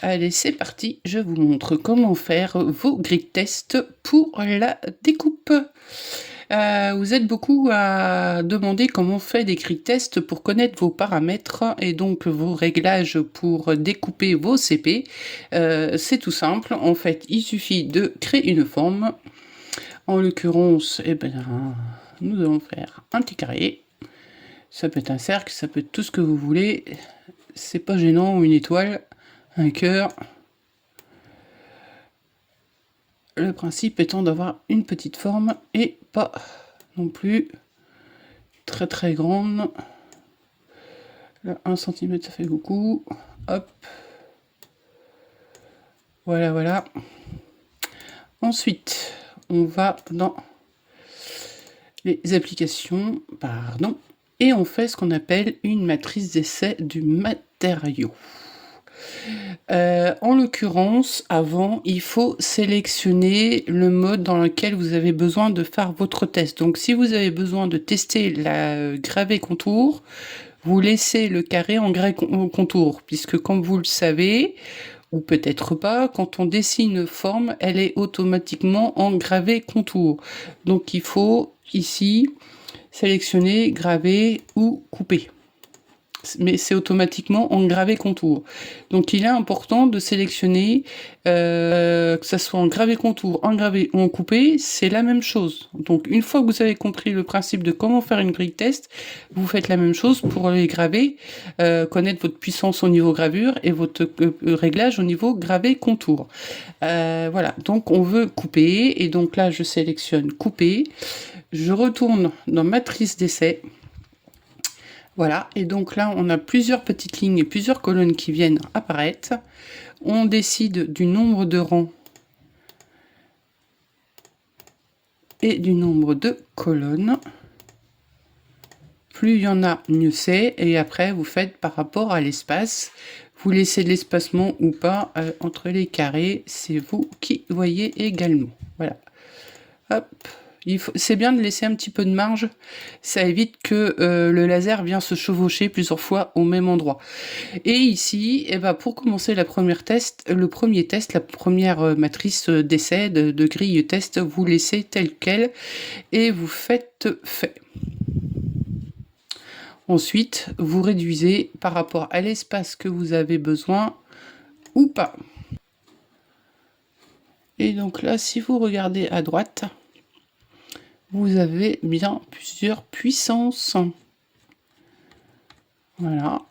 Allez, c'est parti, je vous montre comment faire vos grilles tests pour la découpe. Vous êtes beaucoup à demander comment on fait des grilles tests pour connaître vos paramètres et donc vos réglages pour découper vos CP. C'est tout simple, en fait, il suffit de créer une forme. En l'occurrence, nous allons faire un petit carré. Ça peut être un cercle, ça peut être tout ce que vous voulez. C'est pas gênant, une étoile, un cœur. Le principe étant d'avoir une petite forme et pas non plus très très grande. Là, 1 cm ça fait beaucoup. Hop. Voilà, voilà. Ensuite, on va dans les applications, pardon, et on fait ce qu'on appelle une matrice d'essai du matériau. En l'occurrence, avant, il faut sélectionner le mode dans lequel vous avez besoin de faire votre test. Donc, si vous avez besoin de tester la gravée contour, vous laissez le carré en contour, puisque comme vous le savez, ou peut-être pas, quand on dessine une forme, elle est automatiquement en gravé contour. Donc, il faut ici sélectionner graver ou couper. Mais c'est automatiquement en gravé contour. Donc il est important de sélectionner, que ça soit en gravé contour, en gravé ou en coupé, c'est la même chose. Donc une fois que vous avez compris le principe de comment faire une grille test, vous faites la même chose pour les graver, connaître votre puissance au niveau gravure et votre réglage au niveau gravé contour. Voilà, donc on veut couper, et donc là je sélectionne couper, je retourne dans matrice d'essai. Voilà, et donc là, on a plusieurs petites lignes et plusieurs colonnes qui viennent apparaître. On décide du nombre de rangs et du nombre de colonnes. Plus il y en a, mieux c'est. Et après, vous faites par rapport à l'espace. Vous laissez de l'espacement ou pas entre les carrés. C'est vous qui voyez également. Voilà. Hop. C'est bien de laisser un petit peu de marge, ça évite que le laser vienne se chevaucher plusieurs fois au même endroit. Et ici, pour commencer le premier test, la première matrice d'essai, de grille test, vous laissez tel quel et vous faites fait. Ensuite, vous réduisez par rapport à l'espace que vous avez besoin ou pas. Et donc là, si vous regardez à droite, vous avez bien plusieurs puissances. Voilà.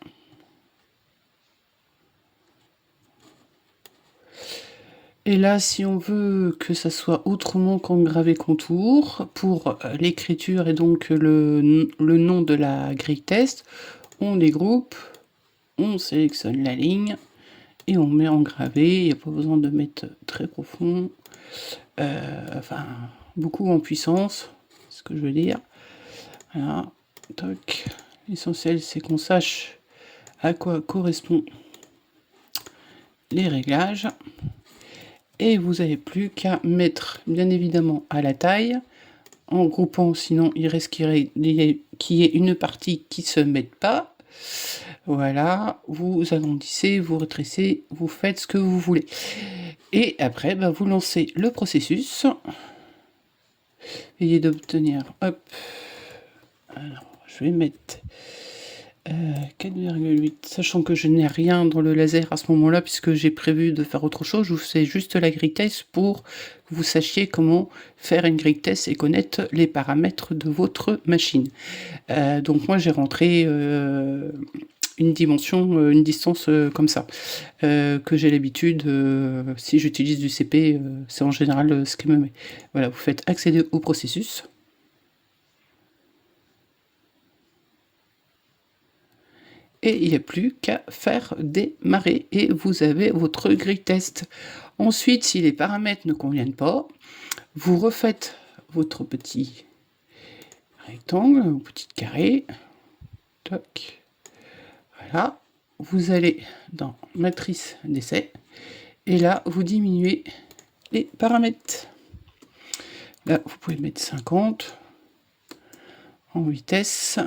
Et là, si on veut que ça soit autrement qu'en gravé contour, pour l'écriture et donc le nom de la grille test, on dégroupe, on sélectionne la ligne et on met en gravé. Il n'y a pas besoin de mettre très profond, enfin beaucoup en puissance, c'est ce que je veux dire. Voilà, toc. L'essentiel, c'est qu'on sache à quoi correspond les réglages. Et vous n'avez plus qu'à mettre, bien évidemment, à la taille, en groupant, sinon il risque qu'il y ait une partie qui ne se mette pas. Voilà, vous agrandissez, vous rétrécissez, vous faites ce que vous voulez. Et après, vous lancez le processus. Essayez d'obtenir, hop, alors je vais mettre 4,8, sachant que je n'ai rien dans le laser à ce moment-là, puisque j'ai prévu de faire autre chose. Je vous fais juste la grille test pour que vous sachiez comment faire une grille test et connaître les paramètres de votre machine. Donc moi j'ai rentré une dimension, une distance comme ça, que j'ai l'habitude, si j'utilise du CP, c'est en général ce qui me met. Voilà, vous faites accéder au processus. Et il n'y a plus qu'à faire démarrer et vous avez votre grille test. Ensuite, si les paramètres ne conviennent pas, vous refaites votre petit rectangle, ou petit carré. Toc. Voilà. Vous allez dans matrice d'essai et là, vous diminuez les paramètres. Là, vous pouvez mettre 50 en vitesse.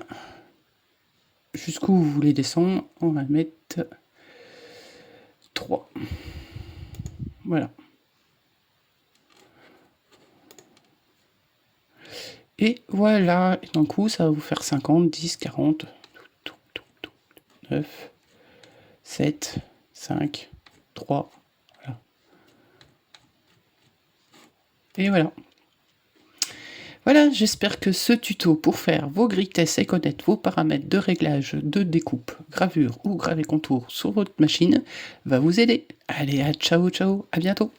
Jusqu'où vous voulez descendre, on va mettre 3. Voilà. Et voilà, et d'un coup, ça va vous faire 50, 10, 40, 9, 7, 5, 3, voilà. Et voilà. Voilà, j'espère que ce tuto pour faire vos grilles tests et connaître vos paramètres de réglage de découpe, gravure ou gravé contour sur votre machine va vous aider. Allez, à ciao, ciao, à bientôt.